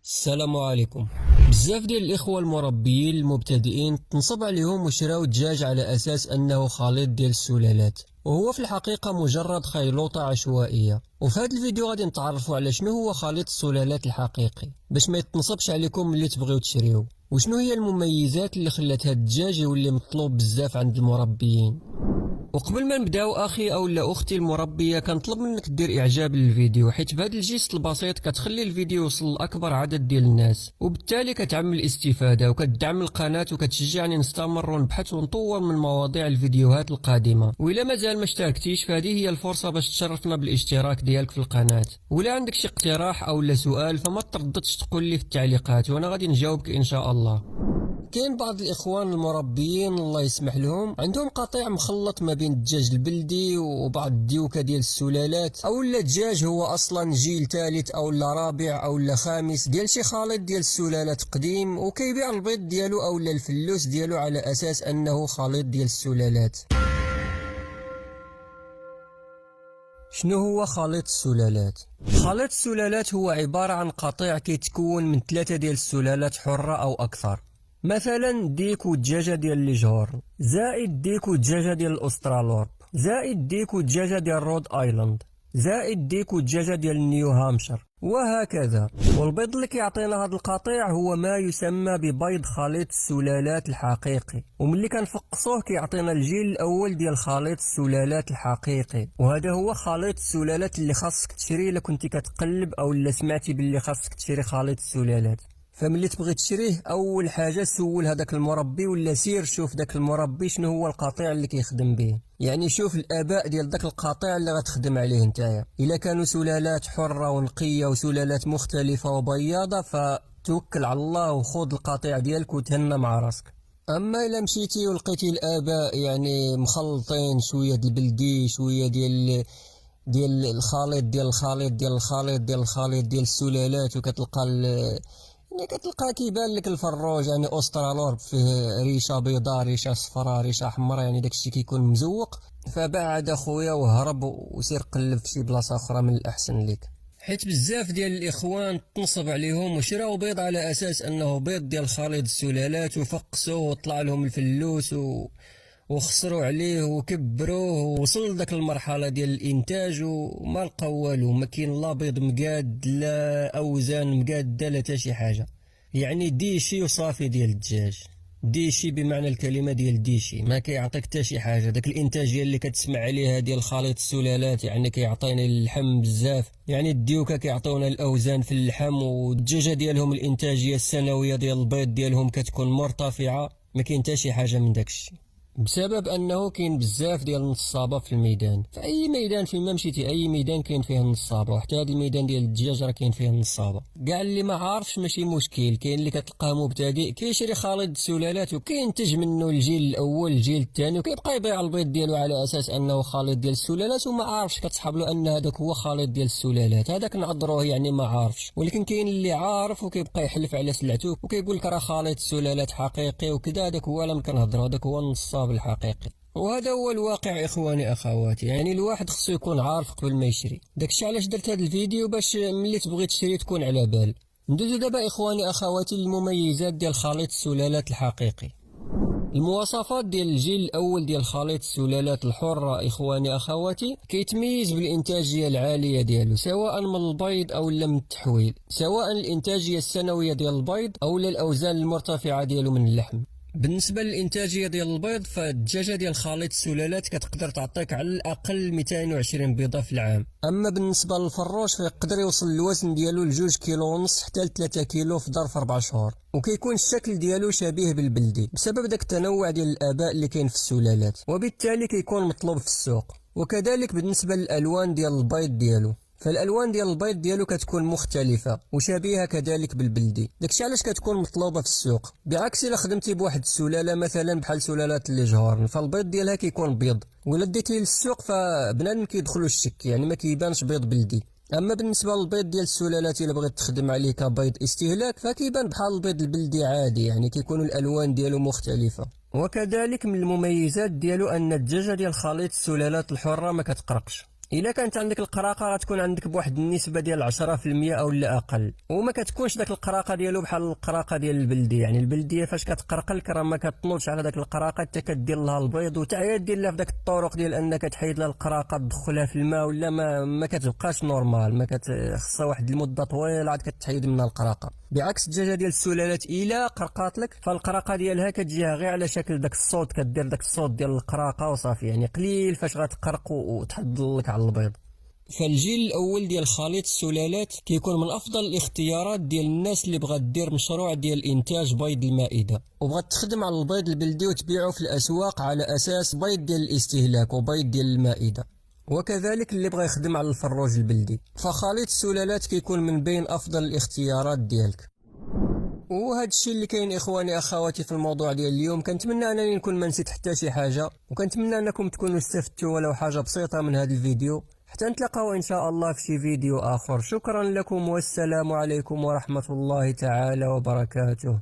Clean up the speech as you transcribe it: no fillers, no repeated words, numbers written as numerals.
السلام عليكم. بزاف ديال الاخوه المربيين المبتدئين تنصب عليهم وشراو الدجاج على اساس انه خليط ديال السلالات، وهو في الحقيقه مجرد خيلوطه عشوائيه. وفي هذا الفيديو غادي نتعرفوا على شنو هو خليط السلالات الحقيقي باش ما يتنصبش عليكم اللي تبغيو تشريوه، وشنو هي المميزات اللي خلات هذا الدجاج يولي مطلوب بزاف عند المربيين. وقبل ما نبداو اخي اولا اختي المربيه كنطلب منك دير اعجاب للفيديو، حيت بهذا الجيست البسيط كتخلي الفيديو يوصل لاكبر عدد ديال الناس، وبالتالي كتعمل الاستفاده وكتدعم القناه وكتشجعني نستمر ونبحث ونطور من مواضيع الفيديوهات القادمه. والا مازال ما اشتركتيش فهذه هي الفرصه باش تشرفنا بالاشتراك ديالك في القناه. ولا عندك شي اقتراح اولا سؤال فما ترددش تقول لي في التعليقات وانا غادي نجاوبك ان شاء الله. كاين بعض الاخوان المربيين الله يسمح لهم عندهم قطيع مخلط ما بين الدجاج البلدي وبعض الديوكه ديال السلالات، اولا الدجاج هو اصلا جيل ثالث اولا رابع اولا خامس ديال شي خليط ديال السلالات قديم، وكيبيع البيض ديالو اولا الفلوس ديالو على اساس انه خليط ديال السلالات. شنو هو خليط السلالات؟ خليط السلالات هو عباره عن قطيع كيتكون من 3 ديال السلالات حره او اكثر، مثلا ديك ودجاجه ديال الجهور، زائد ديك ودجاجه ديال الاسترالورب، زائد ديك ودجاجه ديال رود ايلاند، زائد ديك ودجاجه ديال نيو هامشير، وهكذا. والبيض اللي كيعطينا هذا القطيع هو ما يسمى ببيض خليط السلالات الحقيقي، وملي كنفقصوه كيعطينا الجيل الاول ديال خليط السلالات الحقيقي، وهذا هو خليط السلالات اللي خاصك تشري الا كنتي كتقلب او الا سمعتي باللي خاصك تشري خليط السلالات. فملي تبغي تشريه اول حاجه سول هذاك المربي ولا سير شوف داك المربي شنو هو القطيع اللي كيخدم به، يعني شوف الاباء ديال داك القطيع اللي غتخدم عليه نتايا. الا كانوا سلالات حره ونقيه وسلالات مختلفه وبياضه فتوكل على الله وخذ القطيع ديالك وتهنى مع راسك. اما الا مشيتي ولقيتي الاباء يعني مخلطين شويه ديال البلدي شويه ديال الخليط ديال الخليط ديال الخليط ديال الخليط ديال السلالات، وكتلقى يعني كتلقى كيبان لك الفروج يعني استرالورب فيه ريشه بيضاء ريشه صفراء ريشه حمراء، يعني داكشي كيكون مزوق. فبعد اخويا وهرب وسير قلب في شي بلاصه اخرى من الاحسن ليك، حيت بزاف ديال الاخوان تنصب عليهم وشراو بيض على اساس انه بيض ديال خليط السلالات وفقسوه وطلع لهم الفلوس وخسروا عليه وكبروه ووصل داك المرحله ديال الانتاج وما لقاو والو، ما كاين لا بيض مقاد لا اوزان مقاده لا حتى شي حاجه، يعني ديشي وصافي ديال الدجاج. ديشي بمعنى الكلمه ديال ديشي، ما كيعطيك حتى شي حاجه. داك الانتاجيه اللي كتسمع عليها ديال خليط السلالات يعني كيعطينا اللحم بزاف، يعني الديوكه كيعطيونا الاوزان في اللحم، والدجاجه ديالهم الانتاجيه السنويه ديال البيض ديالهم كتكون مرتفعه. ما كاين حتى شي حاجه من داكشي، بسبب انه كاين بزاف ديال النصابه في الميدان. في اي ميدان فين ما مشيتي اي ميدان كاين فيه النصابه، وحتى هذا الميدان ديال الدجاج راه كاين فيه النصابه. كاع اللي ما عارفش ماشي مشكل، كاين اللي كتلقاه مبتدئ كيشري خليط السلالات وكينتج منه الجيل الاول الجيل الثاني وكيبقى يبيع البيض ديالو على اساس انه خليط ديال السلالات، وما عارفش كتصحاب له ان هذاك هو خليط ديال السلالات. هذاك نعذروه يعني ما عارفش، ولكن كاين اللي عارف وكيبقى يحلف على سلعته وكيقول لك راه خليط السلالات حقيقي وكذا. هذاك هو اللي كنهضروا، هذاك هو النصاب الحقيقي. وهذا هو الواقع اخواني اخواتي، يعني الواحد خصو يكون عارف قبل ما يشري. داكشي علاش درت هذا الفيديو باش ملي تبغي تشري تكون على بال. ندوزو دابا اخواني اخواتي للمميزات ديال خليط السلالات الحقيقي. المواصفات ديال الجيل الاول ديال خليط السلالات الحره اخواني اخواتي كيتميز بالانتاجيه العاليه ديالو، سواء من البيض او من التحويل، سواء الانتاجيه السنويه ديال البيض او الاوزان المرتفعه ديالو من اللحم. بالنسبه للانتاجيه ديال البيض فالدجاجه ديال خليط السلالات كتقدر تعطيك على الاقل 220 بيضه في العام. اما بالنسبه للفروج فيقدر يوصل الوزن ديالو ل 2 كيلو ونص حتى ل 3 كيلو في ظرف 4 شهور، وكيكون الشكل ديالو شبيه بالبلدي بسبب داك التنوع ديال الاباء اللي كاين في السلالات، وبالتالي كيكون مطلوب في السوق. وكذلك بالنسبه للالوان ديال البيض ديالو فالالوان ديال البيض ديالو كتكون مختلفه وشبيهه كذلك بالبلدي، داكشي علاش كتكون مطلوبه في السوق. بعكس الا خدمتي بواحد السلاله مثلا بحال سلالات الجهور فالبيض ديالها كيكون بيض، ولا ديتيه للسوق فبنادم كيدخلو الشك يعني ما كيبانش بيض بلدي. اما بالنسبه للبيض ديال السلالات الا بغيت تخدم عليه كبيض استهلاك فكيبان بحال البيض البلدي عادي، يعني كيكونوا الالوان ديالو مختلفه. وكذلك من المميزات ديالو ان الدجاجه ديال خليط السلالات الحره ما كتقرقش، الا كانت عندك القراقه غتكون عندك بواحد النسبه ديال 10% او لا اقل، وما كتكونش داك القراقه ديالو بحال القراقه ديال البلديه. يعني البلديه فاش كتقرقلك راه ما كتنوضش على داك القراقه حتى كدير لها البيض، وتا هي دير لها في داك الطرق ديال انك تحيد لها القراقه تدخلها في الماء ولا ما كتبقاش نورمال، ما خصها واحد المده طويله عاد كتحيد منها القراقه. بعكس الدجاجه ديال السلالات الا قرقات لك فالقراقه ديالها كتجيها غير على شكل داك الصوت، كدير داك الصوت ديال القراقه وصافي، يعني قليل فاش غتقرق وتحضر لك على البيض. فالجيل الاول ديال خليط السلالات كيكون من افضل الاختيارات ديال الناس اللي بغات دير مشروع ديال انتاج بيض المائده، وبغات تخدم على البيض البلدي وتبيعه في الاسواق على اساس بيض ديال الاستهلاك وبيض ديال المائده، وكذلك اللي بغى يخدم على الفروج البلدي. فخليط السلالات كيكون من بين افضل الاختيارات ديالك. وهذا الشيء اللي كاين اخواني اخواتي في الموضوع ديال اليوم. كنتمنى انني نكون ما نسيت حتى شي حاجه، وكنتمنى انكم تكونوا استفدتوا ولو حاجه بسيطه من هذا الفيديو. حتى نتلاقاو ان شاء الله في شي فيديو اخر. شكرا لكم والسلام عليكم ورحمه الله تعالى وبركاته.